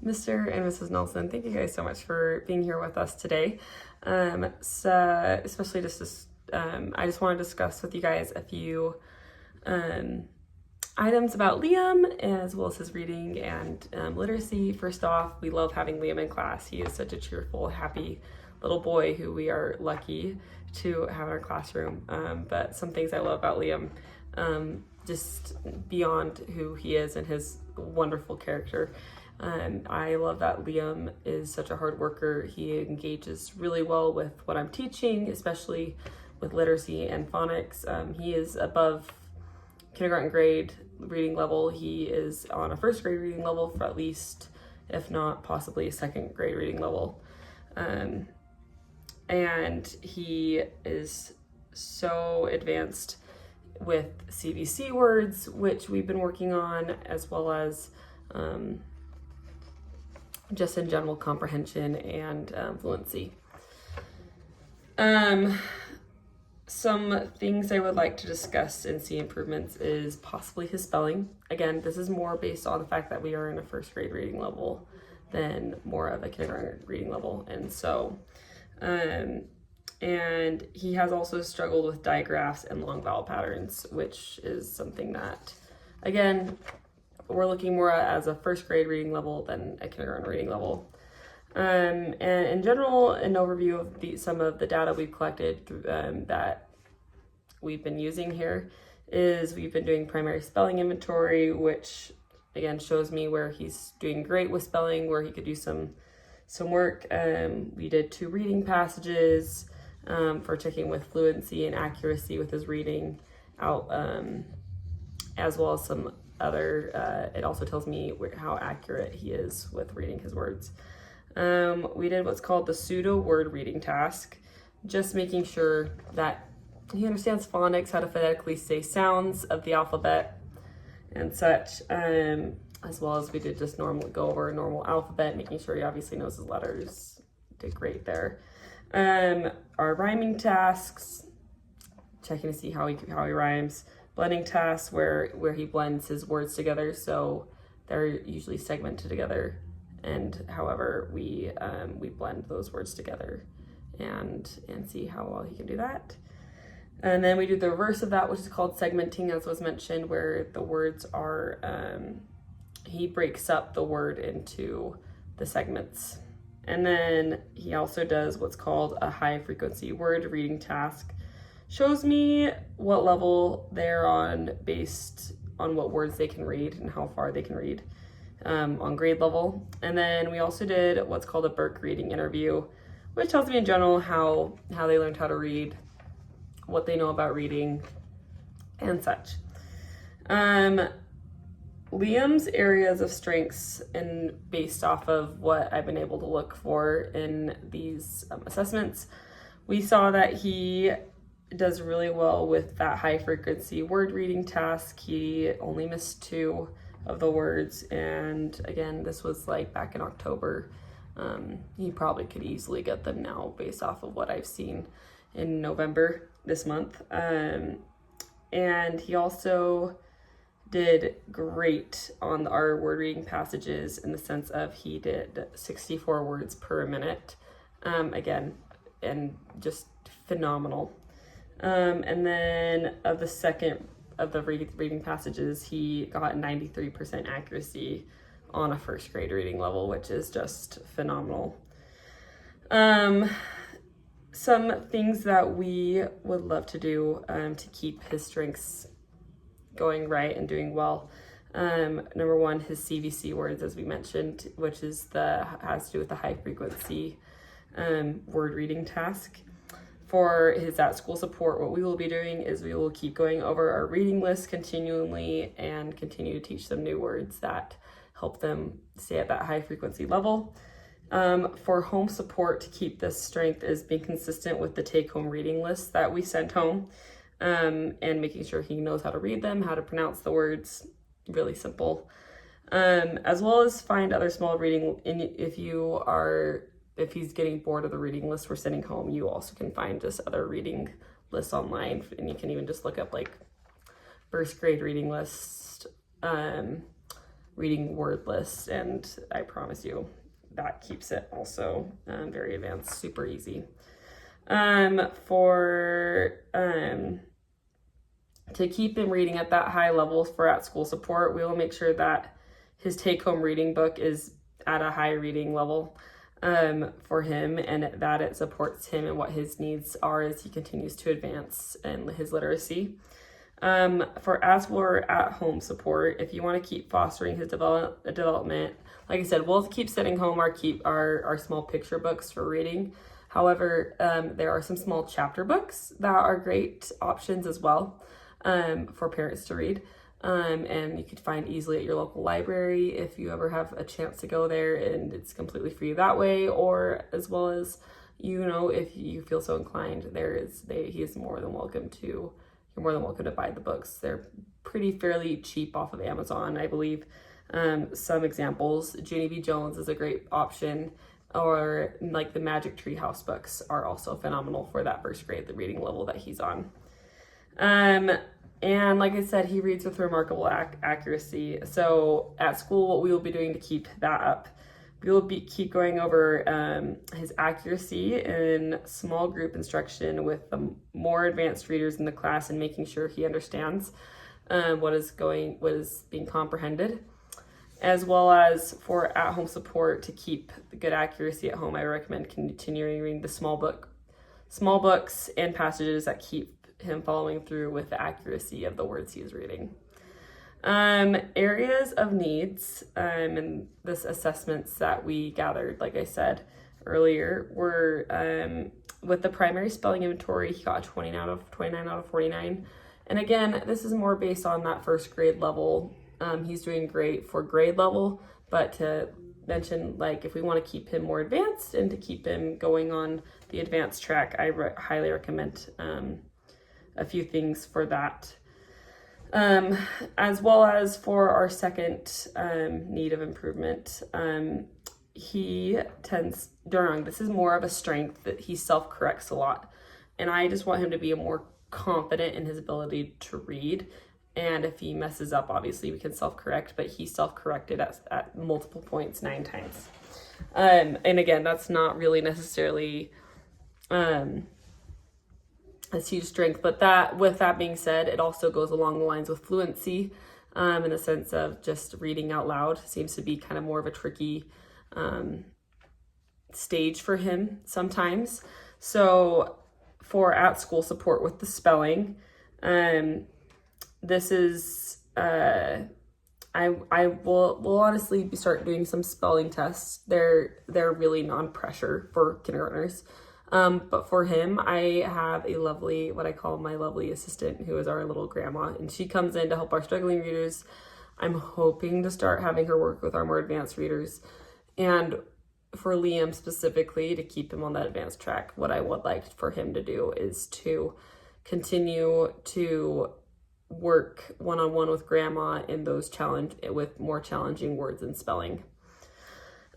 Mr. and Mrs. Nelson, thank you guys so much for being here with us today. Especially I just want to discuss with you guys a few items about Liam, as well as his reading and literacy. First off, we love having Liam in class. He is such a cheerful, happy little boy who we are lucky to have in our classroom. But some things I love about Liam, just beyond who he is and his wonderful character. I love that Liam is such a hard worker. He engages really well with what I'm teaching, especially with literacy and phonics. He is above kindergarten grade reading level. He is on a first grade reading level for at least, if not possibly a second grade reading level. And he is so advanced with CVC words, which we've been working on, as well as just in general comprehension and fluency. Some things I would like to discuss and see improvements is possibly his spelling. Again, this is more based on the fact that we are in a first grade reading level than more of a kindergarten reading level. And so, and he has also struggled with digraphs and long vowel patterns, which is something that, again, we're looking more at as a first grade reading level than a kindergarten reading level. And in general, an overview of some of the data we've collected through, that we've been using here is we've been doing primary spelling inventory, which again shows me where he's doing great with spelling, where he could do some work. We did 2 reading passages for checking with fluency and accuracy with his reading out, as well as some other, it also tells me how accurate he is with reading his words. We did what's called the pseudo word reading task, just making sure that he understands phonics, how to phonetically say sounds of the alphabet and such, as well as we did just go over a normal alphabet, making sure he obviously knows his letters. Did great there. Our rhyming tasks, checking to see how he rhymes. Blending tasks where he blends his words together, so they're usually segmented together, and however we blend those words together and see how well he can do that. And then we do the reverse of that, which is called segmenting, as was mentioned, where the words are, he breaks up the word into the segments. And then he also does what's called a high frequency word reading task. Shows me what level they're on based on what words they can read and how far they can read on grade level. And then we also did what's called a Burke reading interview, which tells me in general how they learned how to read, what they know about reading, and such. Liam's areas of strengths, and based off of what I've been able to look for in these assessments, we saw that he does really well with that high frequency word reading task. He only missed 2 of the words, and again, this was like back in October. He probably could easily get them now based off of what I've seen in November this month. And he also did great on our word reading passages in the sense of he did 64 words per minute, again, and just phenomenal. And then of the second of the reading passages, he got 93% accuracy on a first grade reading level, which is just phenomenal. Some things that we would love to do to keep his strengths going right and doing well. Number 1, his CVC words, as we mentioned, which is has to do with the high frequency word reading task. For his at school support, what we will be doing is we will keep going over our reading list continually and continue to teach them new words that help them stay at that high frequency level. For home support, to keep this strength is being consistent with the take-home reading list that we sent home, and making sure he knows how to read them, how to pronounce the words, really simple. As well as find other small reading, if he's getting bored of the reading list we're sending home, you also can find just other reading lists online, and you can even just look up like first grade reading list, reading word lists, and I promise you that keeps it also very advanced, super easy. To keep him reading at that high level for at school support, we will make sure that his take-home reading book is at a high reading level for him, and that it supports him and what his needs are as he continues to advance in his literacy. For at-home support, if you want to keep fostering his development, like I said, we'll keep sending home our small picture books for reading. However, there are some small chapter books that are great options as well for parents to read. And you could find easily at your local library if you ever have a chance to go there, and it's completely free that way, or as well as, if you feel so inclined, he is more than welcome to, you're more than welcome to buy the books. They're fairly cheap off of Amazon, I believe. Some examples, Ginny B. Jones is a great option, or like the Magic Tree House books are also phenomenal for that first grade, the reading level that he's on. And like I said, he reads with remarkable accuracy. So at school, what we will be doing to keep that up, we will keep going over his accuracy in small group instruction with the more advanced readers in the class, and making sure he understands what is being comprehended. As well as for at-home support to keep the good accuracy at home, I recommend continuing reading the small books and passages that keep him following through with the accuracy of the words he is reading. Areas of needs and this assessments that we gathered, like I said earlier, were with the primary spelling inventory, he got 29 out of 49. And again, this is more based on that first grade level. He's doing great for grade level, but to mention, like, if we want to keep him more advanced and to keep him going on the advanced track, I highly recommend a few things for that. As well as for our second need of improvement, he tends, Durang, this is more of a strength, that he self-corrects a lot. And I just want him to be more confident in his ability to read. And if he messes up, obviously we can self-correct, but he self-corrected at multiple points 9 times. And again, that's not really necessarily a huge strength, but with that being said, it also goes along the lines with fluency, in the sense of just reading out loud seems to be kind of more of a tricky stage for him sometimes. So for at school support with the spelling, this is I will honestly start doing some spelling tests. They're really non-pressure for kindergartners. But for him, I have what I call my lovely assistant, who is our little grandma, and she comes in to help our struggling readers. I'm hoping to start having her work with our more advanced readers. And for Liam specifically, to keep him on that advanced track, what I would like for him to do is to continue to work one-on-one with grandma in those with more challenging words and spelling.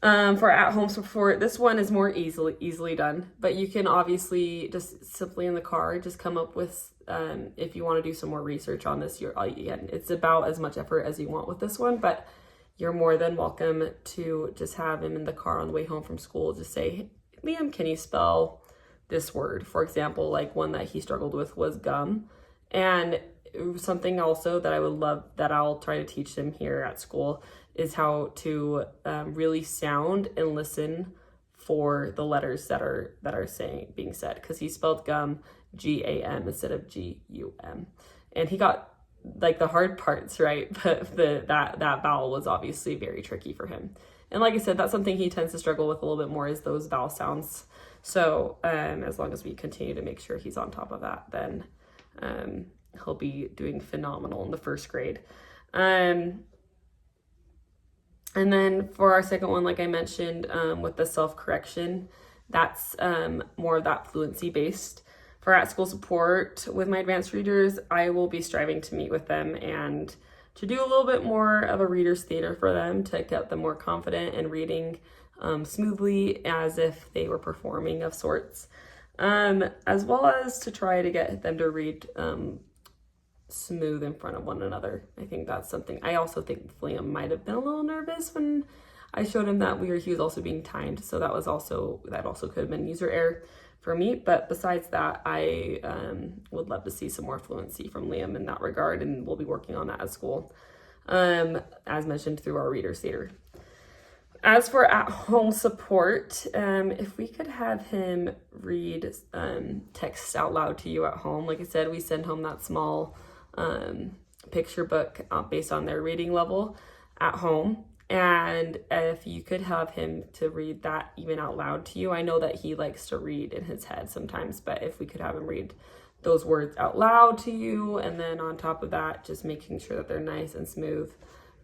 For at-home support, this one is more easily done, but you can obviously just simply in the car just come up with, if you want to do some more research on this, it's about as much effort as you want with this one, but you're more than welcome to just have him in the car on the way home from school. Just say, hey, Liam, can you spell this word? For example, like one that he struggled with was gum. And something also that I would love, that I'll try to teach him here at school, is how to really sound and listen for the letters that are being said, because he spelled gum G-A-M instead of G-U-M, and he got like the hard parts right, but that vowel was obviously very tricky for him. And like I said, that's something he tends to struggle with a little bit more, is those vowel sounds. So as long as we continue to make sure he's on top of that, then he'll be doing phenomenal in the first grade. And then for our second one, like I mentioned, with the self-correction, that's more of that fluency based. For at school support with my advanced readers, I will be striving to meet with them and to do a little bit more of a reader's theater for them, to get them more confident in reading smoothly as if they were performing of sorts, as well as to try to get them to read smooth in front of one another. I think that's something. I also think Liam might have been a little nervous when I showed him that he was also being timed, so that also could have been user error for me. But besides that, I would love to see some more fluency from Liam in that regard, and we'll be working on that at school, as mentioned through our Reader's Theater. As for at-home support, if we could have him read text out loud to you at home. Like I said, we send home that small picture book based on their reading level at home. And if you could have him to read that even out loud to you, I know that he likes to read in his head sometimes, but if we could have him read those words out loud to you, and then on top of that, just making sure that they're nice and smooth,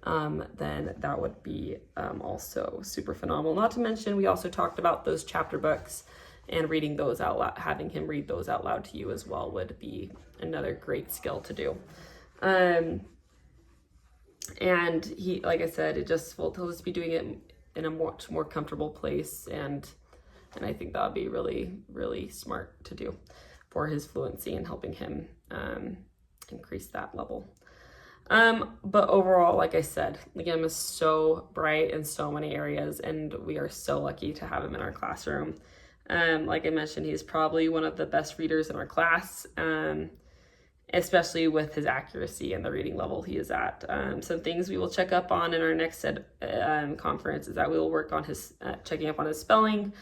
then that would be also super phenomenal. Not to mention, we also talked about those chapter books, and reading those out loud, having him read those out loud to you as well would be another great skill to do. And he, like I said, he'll just be doing it in a much more comfortable place, and I think that would be really, really smart to do for his fluency and helping him increase that level. But overall, like I said, Liam is so bright in so many areas, and we are so lucky to have him in our classroom. Like I mentioned, he's probably one of the best readers in our class, especially with his accuracy and the reading level he is at. Some things we will check up on in our next conference is that we will work on his checking up on his spelling,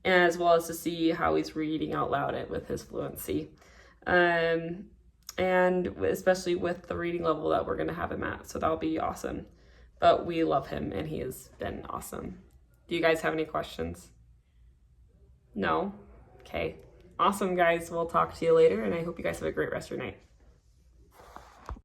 as well as to see how he's reading out loud with his fluency. And especially with the reading level that we're going to have him at. So that'll be awesome. But we love him, and he has been awesome. Do you guys have any questions? No? Okay. Awesome, guys. We'll talk to you later, and I hope you guys have a great rest of your night.